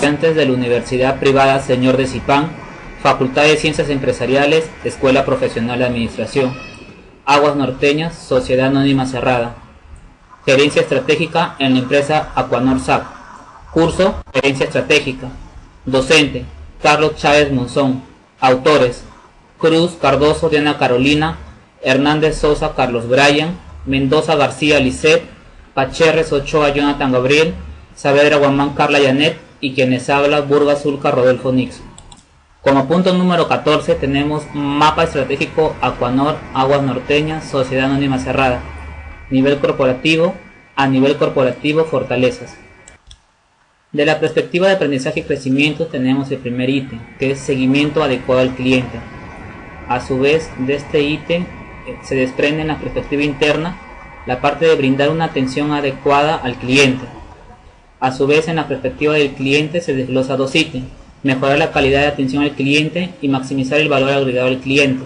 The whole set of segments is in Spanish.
estudiantes de la Universidad Privada Señor de Zipán, Facultad de Ciencias Empresariales, Escuela Profesional de Administración, Aguas Norteñas, Sociedad Anónima Cerrada. Gerencia Estratégica en la empresa Aquanor SAC. Curso Gerencia Estratégica. Docente Carlos Chávez Monzón. Autores Cruz Cardoso Diana Carolina, Hernández Sosa Carlos Brian, Mendoza García Lisset, Pacherres Ochoa Jonathan Gabriel, Saavedra Guamán Carla Janet y quienes habla Burga Zulca Rodolfo Nixon. Como punto número 14 tenemos Mapa Estratégico Aquanor Aguas Norteñas, Sociedad Anónima Cerrada. Nivel corporativo. A nivel corporativo, fortalezas. De la perspectiva de aprendizaje y crecimiento tenemos el primer ítem, que es seguimiento adecuado al cliente. A su vez, de este ítem se desprende en la perspectiva interna la parte de brindar una atención adecuada al cliente. A su vez, en la perspectiva del cliente se desglosa dos ítems: mejorar la calidad de atención al cliente y maximizar el valor agregado al cliente.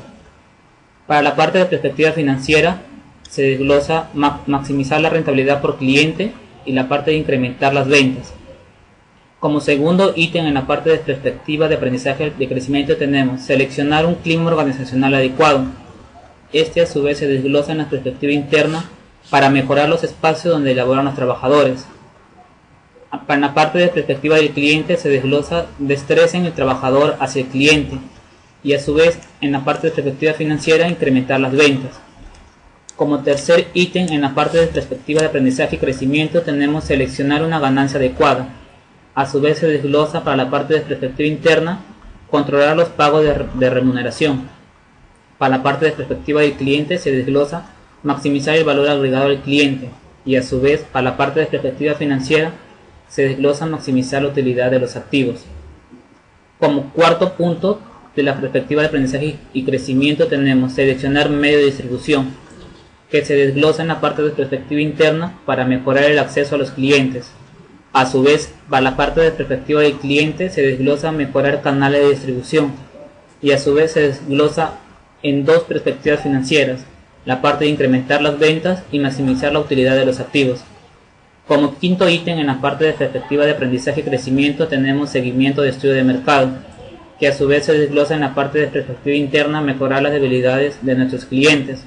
Para la parte de perspectiva financiera se desglosa maximizar la rentabilidad por cliente y la parte de incrementar las ventas. Como segundo ítem en la parte de perspectiva de aprendizaje de crecimiento tenemos seleccionar un clima organizacional adecuado. Este a su vez se desglosa en la perspectiva interna para mejorar los espacios donde laboran los trabajadores. En la parte de perspectiva del cliente se desglosa destreza en el trabajador hacia el cliente y a su vez en la parte de perspectiva financiera incrementar las ventas. Como tercer ítem en la parte de perspectiva de aprendizaje y crecimiento tenemos seleccionar una ganancia adecuada. A su vez se desglosa para la parte de perspectiva interna controlar los pagos de remuneración. Para la parte de perspectiva del cliente se desglosa maximizar el valor agregado al cliente y a su vez para la parte de perspectiva financiera se desglosa maximizar la utilidad de los activos. Como cuarto punto de la perspectiva de aprendizaje y crecimiento tenemos seleccionar medio de distribución, que se desglosa en la parte de perspectiva interna para mejorar el acceso a los clientes. A su vez, para la parte de perspectiva del cliente se desglosa mejorar canales de distribución y a su vez se desglosa en dos perspectivas financieras, la parte de incrementar las ventas y maximizar la utilidad de los activos. Como quinto ítem en la parte de perspectiva de aprendizaje y crecimiento tenemos seguimiento de estudio de mercado, que a su vez se desglosa en la parte de perspectiva interna mejorar las debilidades de nuestros clientes,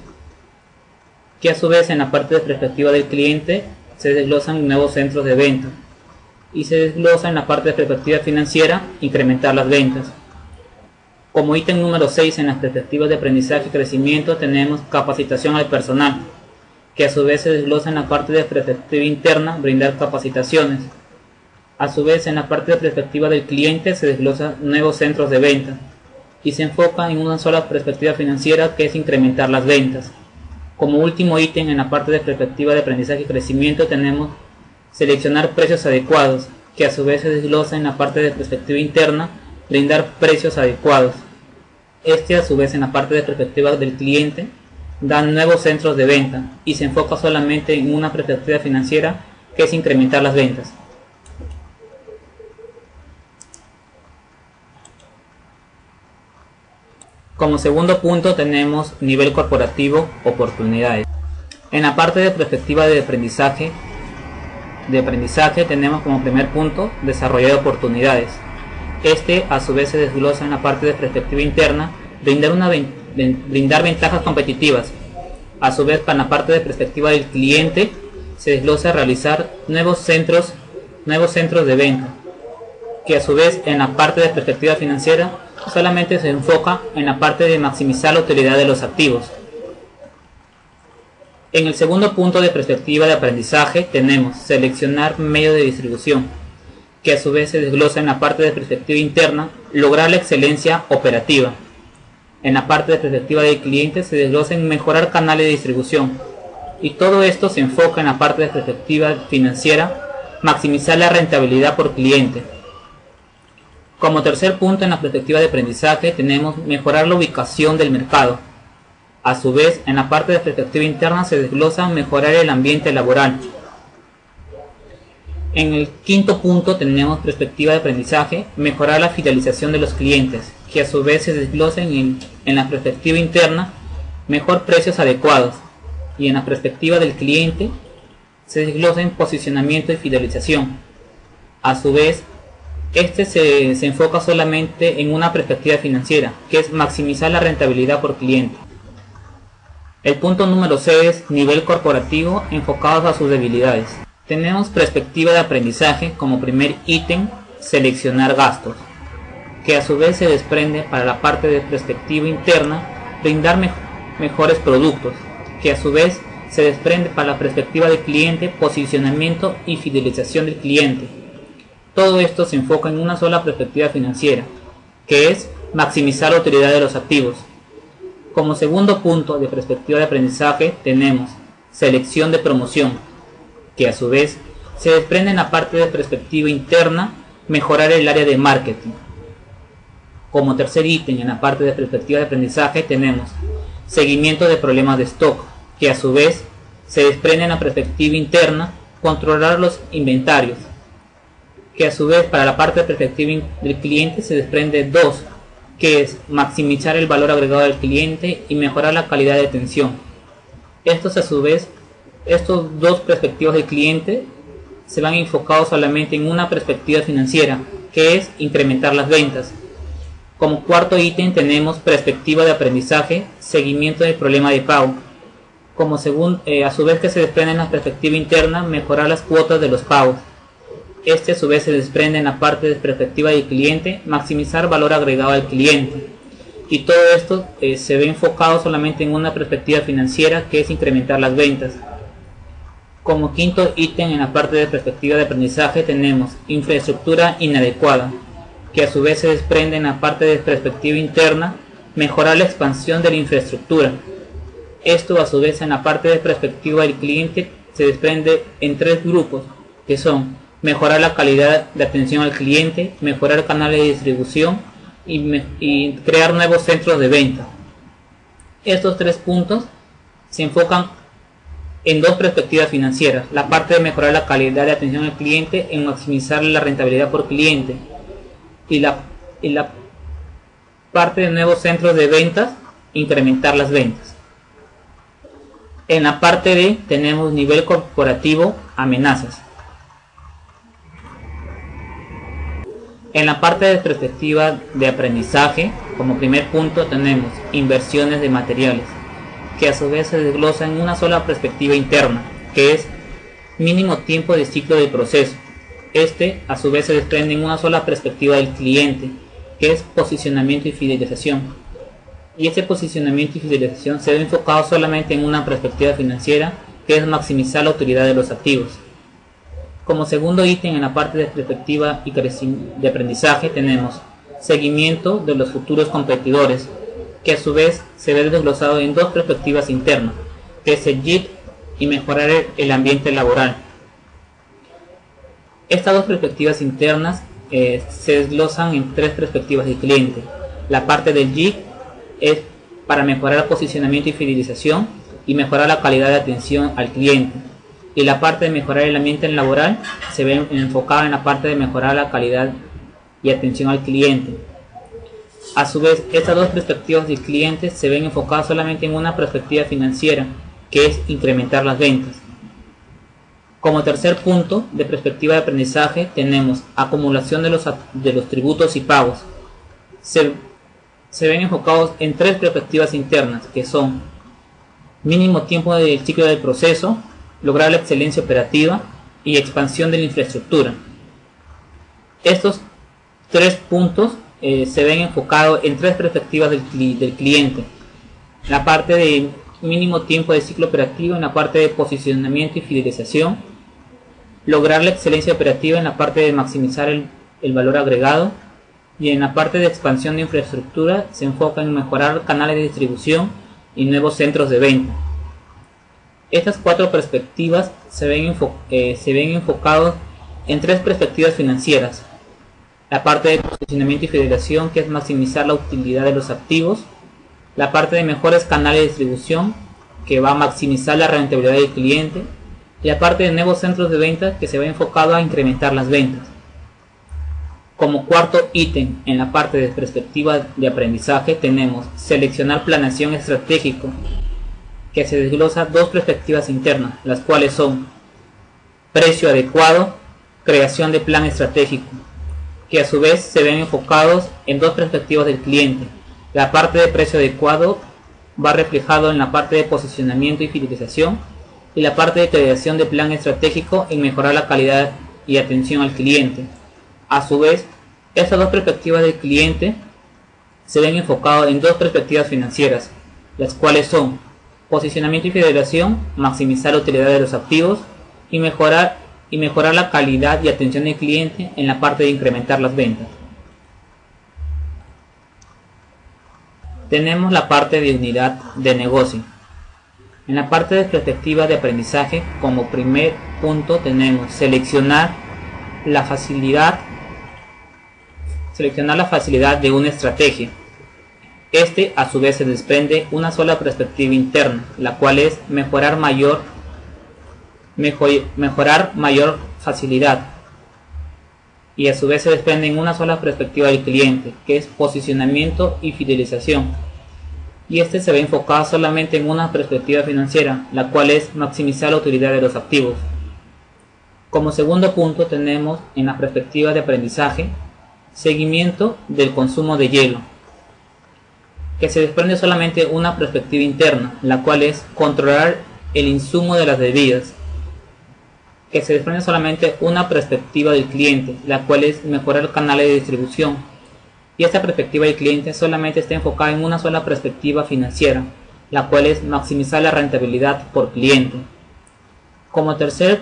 que a su vez en la parte de perspectiva del cliente se desglosan nuevos centros de venta y se desglosa en la parte de perspectiva financiera incrementar las ventas. Como ítem número 6 en las perspectivas de aprendizaje y crecimiento tenemos capacitación al personal, que a su vez se desglosa en la parte de perspectiva interna brindar capacitaciones. A su vez en la parte de perspectiva del cliente se desglosa nuevos centros de venta y se enfoca en una sola perspectiva financiera, que es incrementar las ventas. Como último ítem en la parte de perspectiva de aprendizaje y crecimiento tenemos seleccionar precios adecuados, que a su vez se desglosa en la parte de perspectiva interna brindar precios adecuados. Este a su vez en la parte de perspectiva del cliente da nuevos centros de venta y se enfoca solamente en una perspectiva financiera, que es incrementar las ventas. Como segundo punto tenemos nivel corporativo, oportunidades. En la parte de perspectiva de aprendizaje tenemos como primer punto desarrollar oportunidades. Este a su vez se desglosa en la parte de perspectiva interna brindar ventajas competitivas. A su vez para la parte de perspectiva del cliente se desglosa realizar nuevos centros de venta, que a su vez en la parte de perspectiva financiera solamente se enfoca en la parte de maximizar la utilidad de los activos. En el segundo punto de perspectiva de aprendizaje tenemos seleccionar medio de distribución, que a su vez se desglosa en la parte de perspectiva interna lograr la excelencia operativa. En la parte de perspectiva del cliente se desglosa en mejorar canales de distribución y todo esto se enfoca en la parte de perspectiva financiera maximizar la rentabilidad por cliente. Como tercer punto en la perspectiva de aprendizaje tenemos mejorar la ubicación del mercado. A su vez en la parte de perspectiva interna se desglosa mejorar el ambiente laboral. En el quinto punto tenemos perspectiva de aprendizaje mejorar la fidelización de los clientes, que a su vez se desglosa en la perspectiva interna mejor precios adecuados y en la perspectiva del cliente se desglosa en posicionamiento y fidelización. A su vez Este se enfoca solamente en una perspectiva financiera, que es maximizar la rentabilidad por cliente. El punto número 6 es nivel corporativo enfocados a sus debilidades. Tenemos perspectiva de aprendizaje como primer ítem, seleccionar gastos, que a su vez se desprende para la parte de perspectiva interna, brindar mejores productos, que a su vez se desprende para la perspectiva del cliente, posicionamiento y fidelización del cliente. Todo esto se enfoca en una sola perspectiva financiera, que es maximizar la utilidad de los activos. Como segundo punto de perspectiva de aprendizaje tenemos selección de promoción, que a su vez se desprende en la parte de perspectiva interna, mejorar el área de marketing. Como tercer ítem en la parte de perspectiva de aprendizaje tenemos seguimiento de problemas de stock, que a su vez se desprende en la perspectiva interna, controlar los inventarios, que a su vez para la parte de perspectiva del cliente se desprende dos, que es maximizar el valor agregado del cliente y mejorar la calidad de atención. Estos a su vez, estos dos perspectivas del cliente se van enfocados solamente en una perspectiva financiera, que es incrementar las ventas. Como cuarto ítem tenemos perspectiva de aprendizaje, seguimiento del problema de pago. Como a su vez que se desprende en la perspectiva interna, mejorar las cuotas de los pagos. Este a su vez se desprende en la parte de perspectiva del cliente, maximizar valor agregado al cliente. Y todo esto se ve enfocado solamente en una perspectiva financiera, que es incrementar las ventas. Como quinto ítem en la parte de perspectiva de aprendizaje tenemos infraestructura inadecuada, que a su vez se desprende en la parte de perspectiva interna, mejorar la expansión de la infraestructura. Esto a su vez en la parte de perspectiva del cliente se desprende en tres grupos, que son mejorar la calidad de atención al cliente, mejorar canales de distribución y crear nuevos centros de venta. Estos tres puntos se enfocan en dos perspectivas financieras: la parte de mejorar la calidad de atención al cliente, en maximizar la rentabilidad por cliente, y la parte de nuevos centros de ventas, incrementar las ventas. En la parte D tenemos nivel corporativo, amenazas. En la parte de perspectiva de aprendizaje, como primer punto tenemos inversiones de materiales, que a su vez se desglosa en una sola perspectiva interna, que es mínimo tiempo de ciclo del proceso. Este a su vez se desprende en una sola perspectiva del cliente, que es posicionamiento y fidelización. Y este posicionamiento y fidelización se ve enfocado solamente en una perspectiva financiera, que es maximizar la utilidad de los activos. Como segundo ítem en la parte de perspectiva y de aprendizaje tenemos seguimiento de los futuros competidores, que a su vez se ve desglosado en dos perspectivas internas, que es el JIT y mejorar el ambiente laboral. Estas dos perspectivas internas se desglosan en tres perspectivas del cliente. La parte del JIT es para mejorar el posicionamiento y fidelización y mejorar la calidad de atención al cliente. Y la parte de mejorar el ambiente laboral se ve enfocada en la parte de mejorar la calidad y atención al cliente. A su vez, estas dos perspectivas del cliente se ven enfocadas solamente en una perspectiva financiera, que es incrementar las ventas. Como tercer punto de perspectiva de aprendizaje tenemos acumulación de los tributos y pagos. Se ven enfocados en tres perspectivas internas, que son mínimo tiempo del ciclo del proceso, lograr la excelencia operativa y expansión de la infraestructura. Estos tres puntos se ven enfocados en tres perspectivas del cliente: la parte de mínimo tiempo de ciclo operativo, en la parte de posicionamiento y fidelización, lograr la excelencia operativa en la parte de maximizar el valor agregado, y en la parte de expansión de infraestructura se enfoca en mejorar canales de distribución y nuevos centros de venta. Estas cuatro perspectivas se ven enfocados en tres perspectivas financieras: la parte de posicionamiento y fidelización, que es maximizar la utilidad de los activos; la parte de mejores canales de distribución, que va a maximizar la rentabilidad del cliente; y la parte de nuevos centros de venta, que se va enfocado a incrementar las ventas. Como cuarto ítem en la parte de perspectiva de aprendizaje tenemos seleccionar planeación estratégico, que se desglosa dos perspectivas internas, las cuales son precio adecuado, creación de plan estratégico, que a su vez se ven enfocados en dos perspectivas del cliente. La parte de precio adecuado va reflejado en la parte de posicionamiento y fidelización, y la parte de creación de plan estratégico en mejorar la calidad y atención al cliente. A su vez, estas dos perspectivas del cliente se ven enfocados en dos perspectivas financieras, las cuales son posicionamiento y fidelización, maximizar la utilidad de los activos, y mejorar la calidad y atención del cliente en la parte de incrementar las ventas. Tenemos la parte de unidad de negocio. En la parte de perspectiva de aprendizaje, como primer punto tenemos seleccionar la facilidad de una estrategia. Este a su vez se desprende una sola perspectiva interna, la cual es mejorar mayor facilidad, y a su vez se desprende en una sola perspectiva del cliente, que es posicionamiento y fidelización, y este se ve enfocado solamente en una perspectiva financiera, la cual es maximizar la utilidad de los activos. Como segundo punto tenemos en la perspectiva de aprendizaje seguimiento del consumo de hielo, que se desprende solamente una perspectiva interna, la cual es controlar el insumo de las bebidas, que se desprende solamente una perspectiva del cliente, la cual es mejorar el canal de distribución, y esta perspectiva del cliente solamente está enfocada en una sola perspectiva financiera, la cual es maximizar la rentabilidad por cliente. Como tercer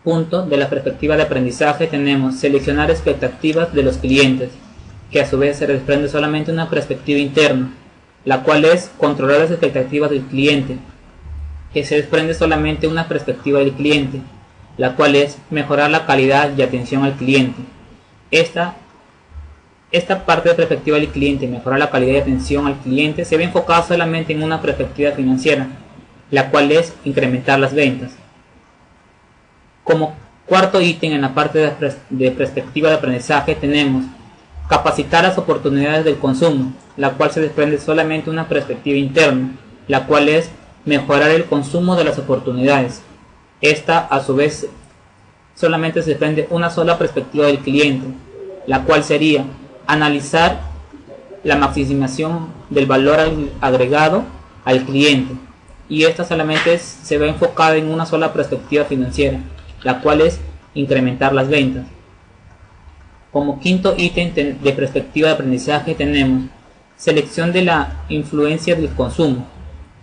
punto de la perspectiva de aprendizaje tenemos seleccionar expectativas de los clientes, que a su vez se desprende solamente una perspectiva interna, la cual es controlar las expectativas del cliente, que se desprende solamente una perspectiva del cliente, la cual es mejorar la calidad y atención al cliente. Esta parte de perspectiva del cliente, mejorar la calidad y atención al cliente, se ve enfocada solamente en una perspectiva financiera, la cual es incrementar las ventas. Como cuarto ítem en la parte de perspectiva de aprendizaje tenemos capacitar las oportunidades del consumo, la cual se desprende solamente una perspectiva interna, la cual es mejorar el consumo de las oportunidades. Esta a su vez solamente se desprende una sola perspectiva del cliente, la cual sería analizar la maximización del valor agregado al cliente, y esta solamente se ve enfocada en una sola perspectiva financiera, la cual es incrementar las ventas. Como quinto ítem de perspectiva de aprendizaje tenemos selección de la influencia del consumo,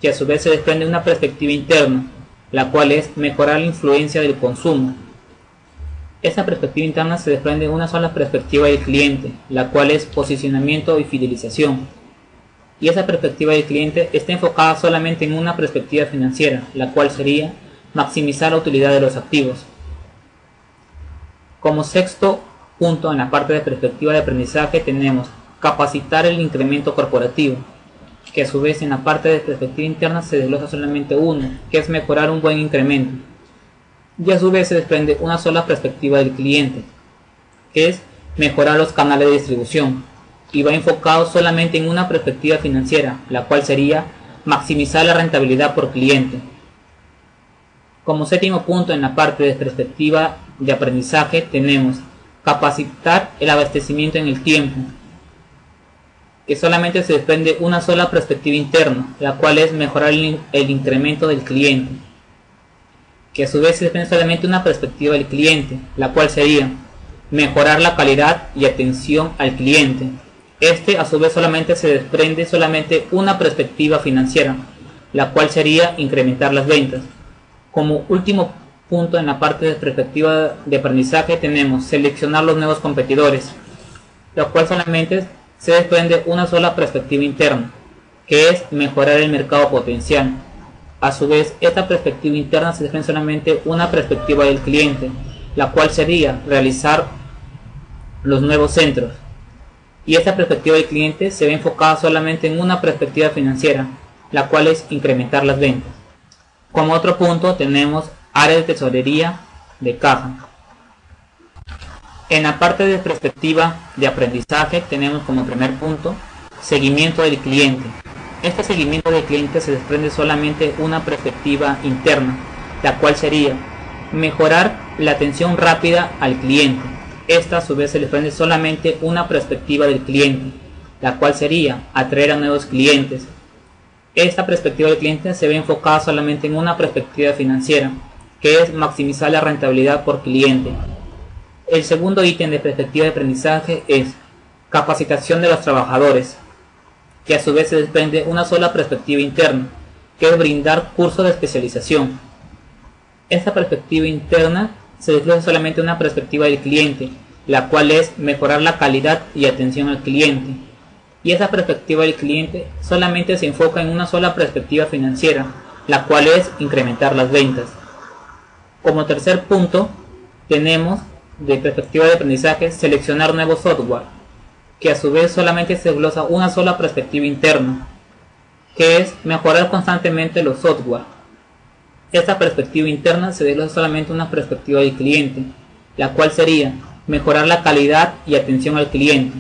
que a su vez se desprende una perspectiva interna, la cual es mejorar la influencia del consumo. Esta perspectiva interna se desprende de una sola perspectiva del cliente, la cual es posicionamiento y fidelización. Y esa perspectiva del cliente está enfocada solamente en una perspectiva financiera, la cual sería maximizar la utilidad de los activos. Como sexto punto en la parte de perspectiva de aprendizaje tenemos capacitar el incremento corporativo, que a su vez en la parte de perspectiva interna se desglosa solamente uno, que es mejorar un buen incremento, y a su vez se desprende una sola perspectiva del cliente, que es mejorar los canales de distribución, y va enfocado solamente en una perspectiva financiera, la cual sería maximizar la rentabilidad por cliente. Como séptimo punto en la parte de perspectiva de aprendizaje tenemos capacitar el abastecimiento en el tiempo, que solamente se desprende una sola perspectiva interna, la cual es mejorar el incremento del cliente, que a su vez se desprende solamente una perspectiva del cliente, la cual sería mejorar la calidad y atención al cliente. Este a su vez solamente se desprende solamente una perspectiva financiera, la cual sería incrementar las ventas. Como último punto en la parte de perspectiva de aprendizaje tenemos seleccionar los nuevos competidores, lo cual solamente se desprende una sola perspectiva interna, que es mejorar el mercado potencial. A su vez, esta perspectiva interna se desprende solamente una perspectiva del cliente, la cual sería realizar los nuevos centros. Y esta perspectiva del cliente se ve enfocada solamente en una perspectiva financiera, la cual es incrementar las ventas. Como otro punto tenemos área de tesorería de caja. En la parte de perspectiva de aprendizaje tenemos como primer punto seguimiento del cliente. Este seguimiento del cliente se desprende solamente una perspectiva interna, la cual sería mejorar la atención rápida al cliente. Esta a su vez se desprende solamente una perspectiva del cliente, la cual sería atraer a nuevos clientes. Esta perspectiva del cliente se ve enfocada solamente en una perspectiva financiera, que es maximizar la rentabilidad por cliente. El segundo ítem de perspectiva de aprendizaje es capacitación de los trabajadores, que a su vez se desprende una sola perspectiva interna, que es brindar cursos de especialización. Esta perspectiva interna se desglosa solamente una perspectiva del cliente, la cual es mejorar la calidad y atención al cliente. Y esa perspectiva del cliente solamente se enfoca en una sola perspectiva financiera, la cual es incrementar las ventas. Como tercer punto, tenemos de perspectiva de aprendizaje seleccionar nuevo software, que a su vez solamente se desglosa una sola perspectiva interna, que es mejorar constantemente los software. Esta perspectiva interna se desglosa solamente una perspectiva del cliente, la cual sería mejorar la calidad y atención al cliente.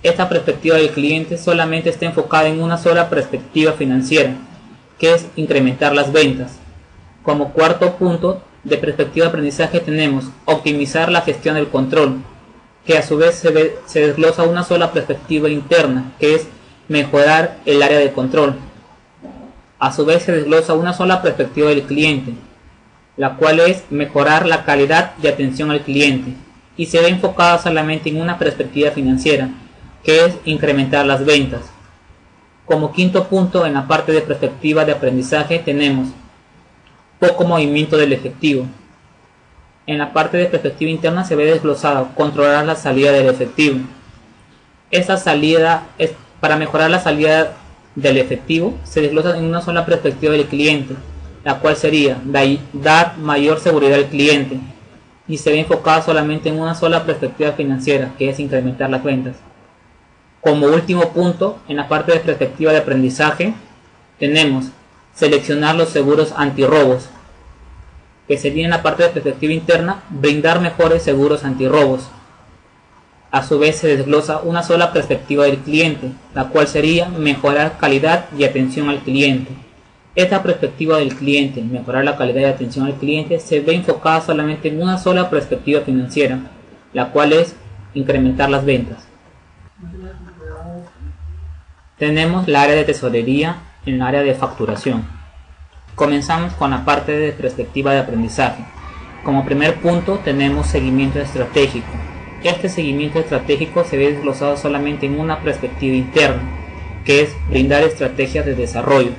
Esta perspectiva del cliente solamente está enfocada en una sola perspectiva financiera, que es incrementar las ventas. Como cuarto punto de perspectiva de aprendizaje tenemos optimizar la gestión del control, que a su vez se desglosa una sola perspectiva interna, que es mejorar el área de control. A su vez se desglosa una sola perspectiva del cliente, la cual es mejorar la calidad de atención al cliente, y se ve enfocada solamente en una perspectiva financiera, que es incrementar las ventas. Como quinto punto en la parte de perspectiva de aprendizaje tenemos poco movimiento del efectivo. En la parte de perspectiva interna se ve desglosado controlar la salida del efectivo. Esa salida es para mejorar la salida del efectivo, se desglosa en una sola perspectiva del cliente, la cual sería dar mayor seguridad al cliente, y se ve enfocada solamente en una sola perspectiva financiera, que es incrementar las ventas. Como último punto, en la parte de perspectiva de aprendizaje, tenemos seleccionar los seguros antirrobos, que sería en la parte de perspectiva interna, brindar mejores seguros antirrobos. A su vez se desglosa una sola perspectiva del cliente, la cual sería mejorar calidad y atención al cliente. Esta perspectiva del cliente, mejorar la calidad y atención al cliente, se ve enfocada solamente en una sola perspectiva financiera, la cual es incrementar las ventas. Tenemos la área de tesorería en el área de facturación. Comenzamos con la parte de perspectiva de aprendizaje. Como primer punto tenemos seguimiento estratégico. Este seguimiento estratégico se ve desglosado solamente en una perspectiva interna, que es brindar estrategias de desarrollo.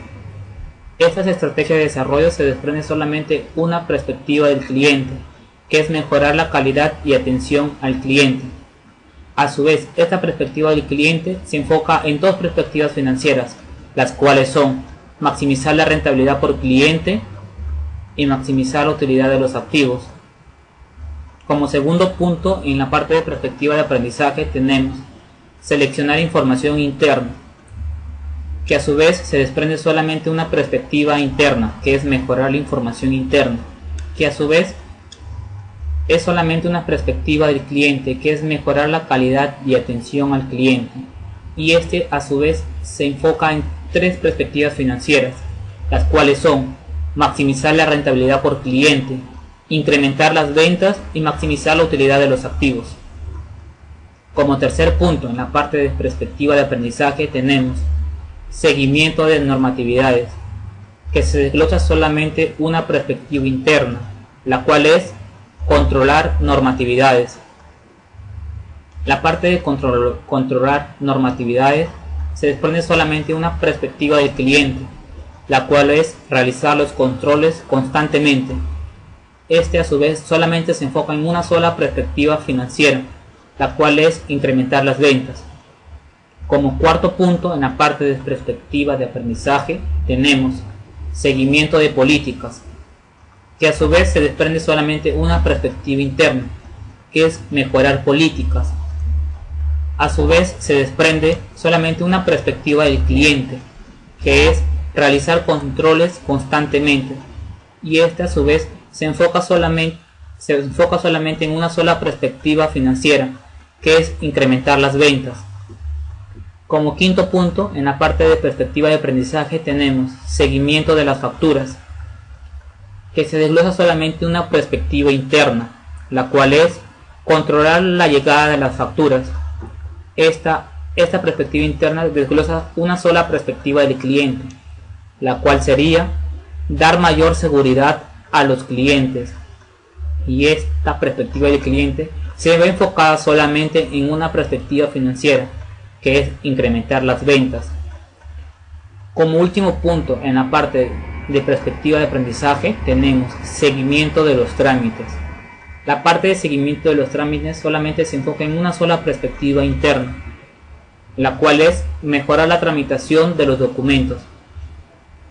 Estas estrategias de desarrollo se desprende solamente una perspectiva del cliente, que es mejorar la calidad y atención al cliente. A su vez, esta perspectiva del cliente se enfoca en dos perspectivas financieras, las cuales son maximizar la rentabilidad por cliente y maximizar la utilidad de los activos. Como segundo punto, en la parte de perspectiva de aprendizaje tenemos seleccionar información interna, que a su vez se desprende solamente una perspectiva interna, que es mejorar la información interna, que a su vez es solamente una perspectiva del cliente, que es mejorar la calidad y atención al cliente, y este a su vez se enfoca en tres perspectivas financieras, las cuales son maximizar la rentabilidad por cliente, incrementar las ventas y maximizar la utilidad de los activos. Como tercer punto en la parte de perspectiva de aprendizaje tenemos seguimiento de normatividades, que se desglosa solamente una perspectiva interna, la cual es controlar normatividades. La parte de controlar normatividades se desprende solamente una perspectiva del cliente, la cual es realizar los controles constantemente. Este a su vez solamente se enfoca en una sola perspectiva financiera, la cual es incrementar las ventas. Como cuarto punto en la parte de perspectiva de aprendizaje tenemos seguimiento de políticas, que a su vez se desprende solamente una perspectiva interna, que es mejorar políticas. A su vez se desprende solamente una perspectiva del cliente, que es realizar controles constantemente, y este a su vez se enfoca solamente en una sola perspectiva financiera, que es incrementar las ventas. Como quinto punto en la parte de perspectiva de aprendizaje tenemos seguimiento de las facturas, que se desglosa solamente una perspectiva interna, la cual es controlar la llegada de las facturas. Esta perspectiva interna desglosa una sola perspectiva del cliente, la cual sería dar mayor seguridad a los clientes. Y esta perspectiva del cliente se ve enfocada solamente en una perspectiva financiera, que es incrementar las ventas. Como último punto, en la parte de perspectiva de aprendizaje, tenemos seguimiento de los trámites. La parte de seguimiento de los trámites solamente se enfoca en una sola perspectiva interna, la cual es mejorar la tramitación de los documentos.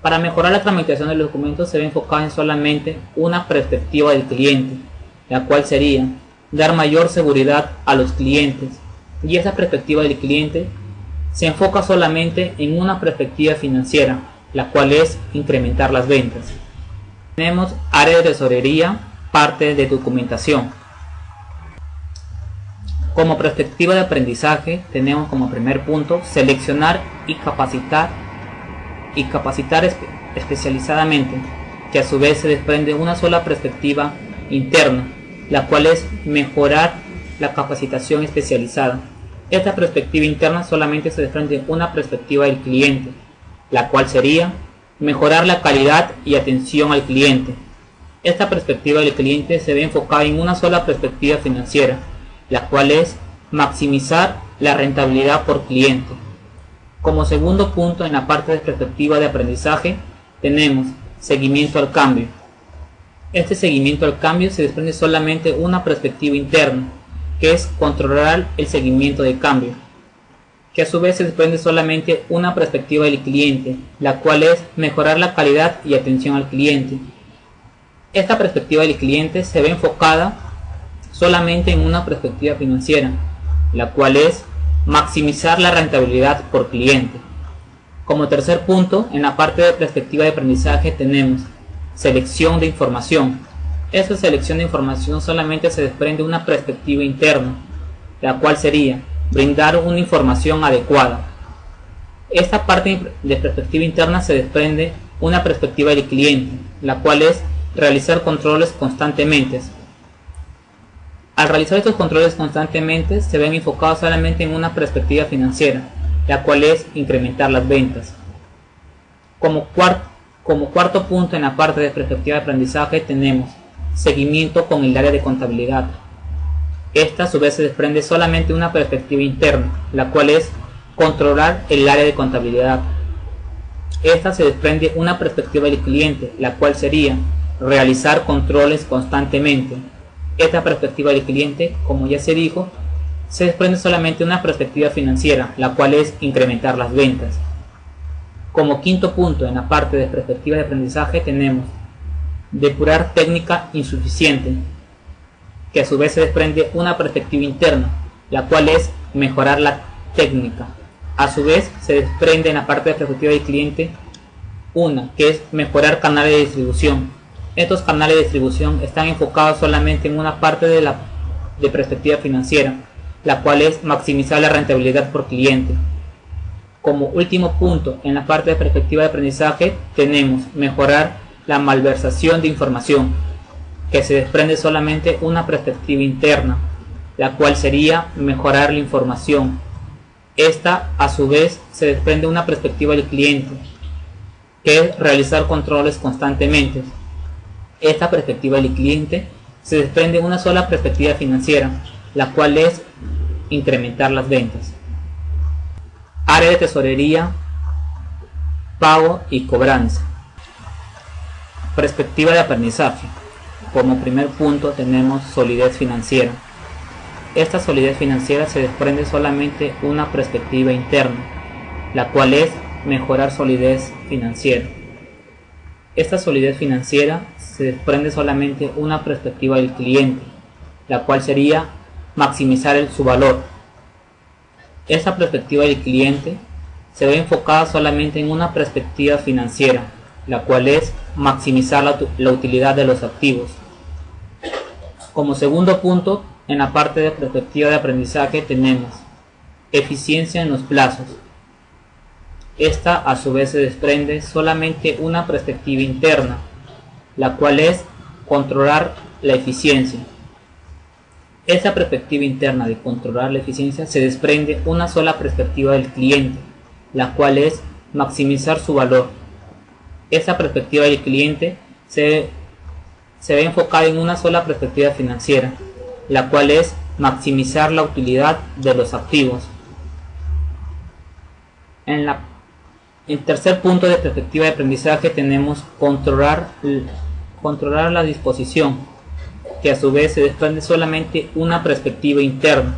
Para mejorar la tramitación de los documentos se ve enfocada en solamente una perspectiva del cliente, la cual sería dar mayor seguridad a los clientes. Y esa perspectiva del cliente se enfoca solamente en una perspectiva financiera, la cual es incrementar las ventas. Tenemos área de tesorería, parte de documentación. Como perspectiva de aprendizaje tenemos como primer punto seleccionar y capacitar especializadamente, que a su vez se desprende una sola perspectiva interna, la cual es mejorar la capacitación especializada. Esta perspectiva interna solamente se desprende una perspectiva del cliente, la cual sería mejorar la calidad y atención al cliente. Esta perspectiva del cliente se ve enfocada en una sola perspectiva financiera, la cual es maximizar la rentabilidad por cliente. Como segundo punto, en la parte de perspectiva de aprendizaje tenemos seguimiento al cambio. Este seguimiento al cambio se desprende solamente una perspectiva interna, que es controlar el seguimiento de cambio, que a su vez se desprende solamente una perspectiva del cliente, la cual es mejorar la calidad y atención al cliente. Esta perspectiva del cliente se ve enfocada solamente en una perspectiva financiera, la cual es maximizar la rentabilidad por cliente. Como tercer punto, en la parte de perspectiva de aprendizaje tenemos selección de información. Esta selección de información solamente se desprende una perspectiva interna, la cual sería brindar una información adecuada. Esta parte de perspectiva interna se desprende una perspectiva del cliente, la cual es realizar controles constantemente. Al realizar estos controles constantemente se ven enfocados solamente en una perspectiva financiera, la cual es incrementar las ventas. Como cuarto punto, en la parte de perspectiva de aprendizaje tenemos seguimiento con el área de contabilidad. Esta a su vez se desprende solamente una perspectiva interna, la cual es controlar el área de contabilidad. Esta se desprende una perspectiva del cliente, la cual sería realizar controles constantemente. Esta perspectiva del cliente, como ya se dijo, se desprende solamente una perspectiva financiera, la cual es incrementar las ventas. Como quinto punto, en la parte de perspectiva de aprendizaje tenemos depurar técnica insuficiente, que a su vez se desprende una perspectiva interna, la cual es mejorar la técnica. A su vez se desprende en la parte de perspectiva del cliente una, que es mejorar canales de distribución. Estos canales de distribución están enfocados solamente en una parte de perspectiva financiera, la cual es maximizar la rentabilidad por cliente. Como último punto, en la parte de perspectiva de aprendizaje tenemos mejorar la malversación de información, que se desprende solamente una perspectiva interna, la cual sería mejorar la información. Esta a su vez se desprende una perspectiva del cliente, que es realizar controles constantemente. Esta perspectiva del cliente se desprende una sola perspectiva financiera, la cual es incrementar las ventas. Área de tesorería, pago y cobranza. Perspectiva de aprendizaje. Como primer punto tenemos solidez financiera. Esta solidez financiera se desprende solamente una perspectiva interna, la cual es mejorar solidez financiera. Esta solidez financiera se desprende solamente una perspectiva del cliente, la cual sería maximizar su valor. Esta perspectiva del cliente se ve enfocada solamente en una perspectiva financiera, la cual es maximizar la utilidad de los activos. Como segundo punto, en la parte de perspectiva de aprendizaje tenemos eficiencia en los plazos. Esta a su vez se desprende solamente una perspectiva interna, la cual es controlar la eficiencia. Esa perspectiva interna de controlar la eficiencia se desprende una sola perspectiva del cliente, la cual es maximizar su valor. Esa perspectiva del cliente se ve enfocada en una sola perspectiva financiera, la cual es maximizar la utilidad de los activos. En el tercer punto de perspectiva de aprendizaje tenemos controlar la disposición, que a su vez se desprende solamente una perspectiva interna,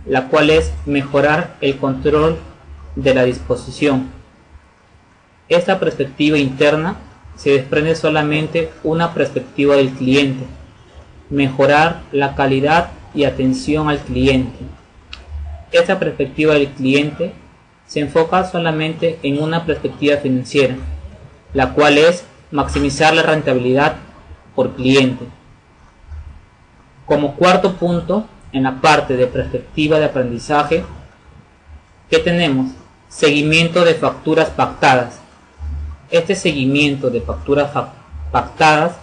la cual es mejorar el control de la disposición. Esta perspectiva interna se desprende solamente una perspectiva del cliente, mejorar la calidad y atención al cliente. Esta perspectiva del cliente se enfoca solamente en una perspectiva financiera, la cual es maximizar la rentabilidad por cliente. Como cuarto punto, en la parte de perspectiva de aprendizaje, ¿qué tenemos? Seguimiento de facturas pactadas. Este seguimiento de facturas pactadas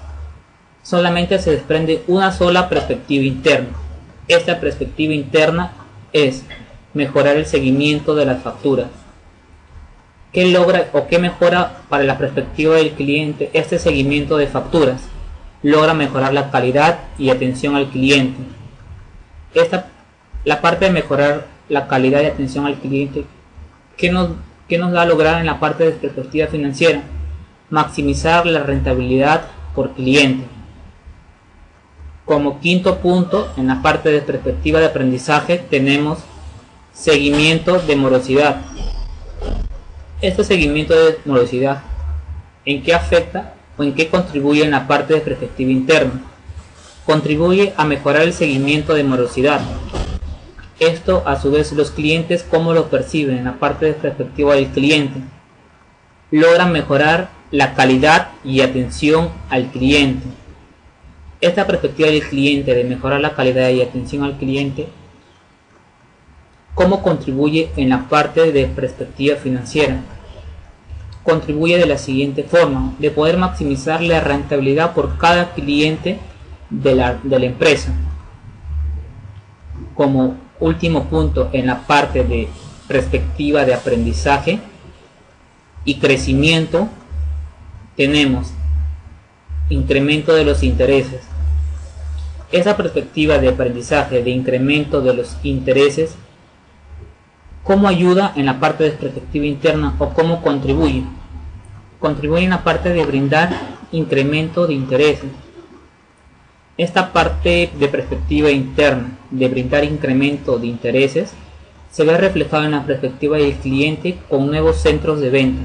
solamente se desprende una sola perspectiva interna. Esta perspectiva interna es mejorar el seguimiento de las facturas. ¿Qué logra o qué mejora para la perspectiva del cliente este seguimiento de facturas? Logra mejorar la calidad y atención al cliente. La parte de mejorar la calidad y atención al cliente, ¿qué nos da a lograr en la parte de perspectiva financiera? Maximizar la rentabilidad por cliente. Como quinto punto, en la parte de perspectiva de aprendizaje tenemos seguimiento de morosidad. Este seguimiento de morosidad, ¿en qué afecta o en qué contribuye en la parte de perspectiva interna? Contribuye a mejorar el seguimiento de morosidad. Esto a su vez los clientes cómo lo perciben en la parte de perspectiva del cliente. Logran mejorar la calidad y atención al cliente. Esta perspectiva del cliente de mejorar la calidad y atención al cliente, ¿cómo contribuye en la parte de perspectiva financiera? Contribuye de la siguiente forma, de poder maximizar la rentabilidad por cada cliente de la empresa. Como último punto en la parte de perspectiva de aprendizaje y crecimiento, tenemos incremento de los intereses. Esa perspectiva de aprendizaje de incremento de los intereses, ¿cómo ayuda en la parte de perspectiva interna o cómo contribuye? Contribuye en la parte de brindar incremento de intereses. Esta parte de perspectiva interna de brindar incremento de intereses se ve reflejado en la perspectiva del cliente con nuevos centros de venta.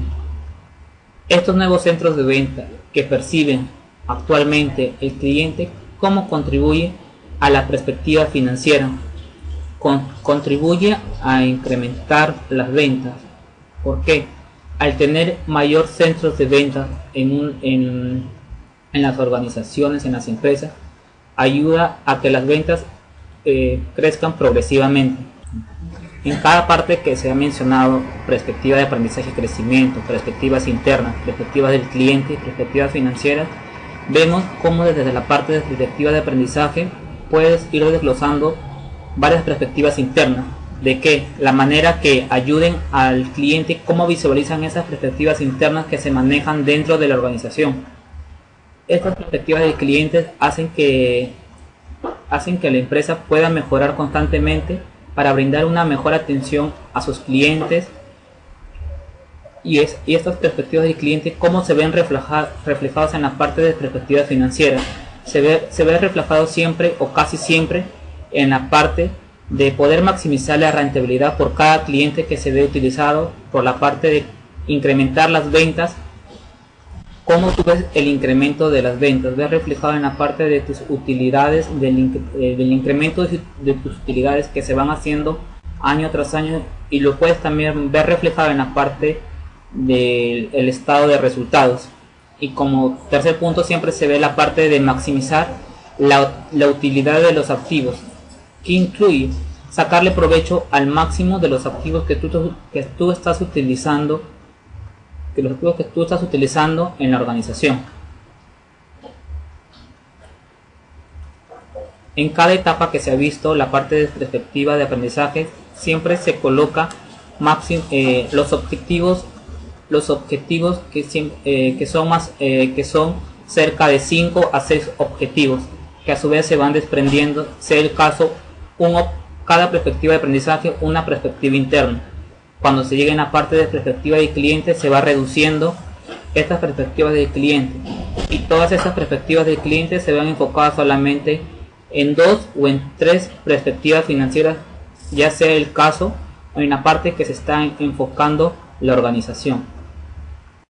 Estos nuevos centros de venta que perciben actualmente el cliente, ¿cómo contribuye a la perspectiva financiera? Contribuye a incrementar las ventas. ¿Por qué? Al tener mayor centros de venta en las organizaciones, en las empresas, ayuda a que las ventas crezcan progresivamente. En cada parte que se ha mencionado, perspectiva de aprendizaje y crecimiento, perspectivas internas, perspectivas del cliente y perspectivas financieras, vemos cómo desde la parte de perspectiva de aprendizaje puedes ir desglosando varias perspectivas internas, de que la manera que ayuden al cliente, cómo visualizan esas perspectivas internas que se manejan dentro de la organización. Estas perspectivas del cliente hacen que la empresa pueda mejorar constantemente para brindar una mejor atención a sus clientes, y estas perspectivas del cliente cómo se ven reflejadas en la parte de perspectiva financiera. Se ve reflejado siempre o casi siempre en la parte de poder maximizar la rentabilidad por cada cliente que se ve utilizado, por la parte de incrementar las ventas. ¿Cómo tú ves el incremento de las ventas? Ves reflejado en la parte de tus utilidades, del incremento de tus utilidades que se van haciendo año tras año, y lo puedes también ver reflejado en la parte del estado de resultados. Y como tercer punto siempre se ve la parte de maximizar la utilidad de los activos, que incluye sacarle provecho al máximo de los activos que tú estás utilizando, en la organización. En cada etapa que se ha visto, la parte de perspectiva de aprendizaje siempre se coloca los objetivos que son cerca de 5 a 6 objetivos, que a su vez se van desprendiendo, sea el caso, cada perspectiva de aprendizaje una perspectiva interna. Cuando se llega en la parte de perspectiva de cliente, se va reduciendo estas perspectivas del cliente, y todas esas perspectivas del cliente se van enfocadas solamente en 2 o en 3 perspectivas financieras, ya sea el caso o en la parte que se está enfocando la organización.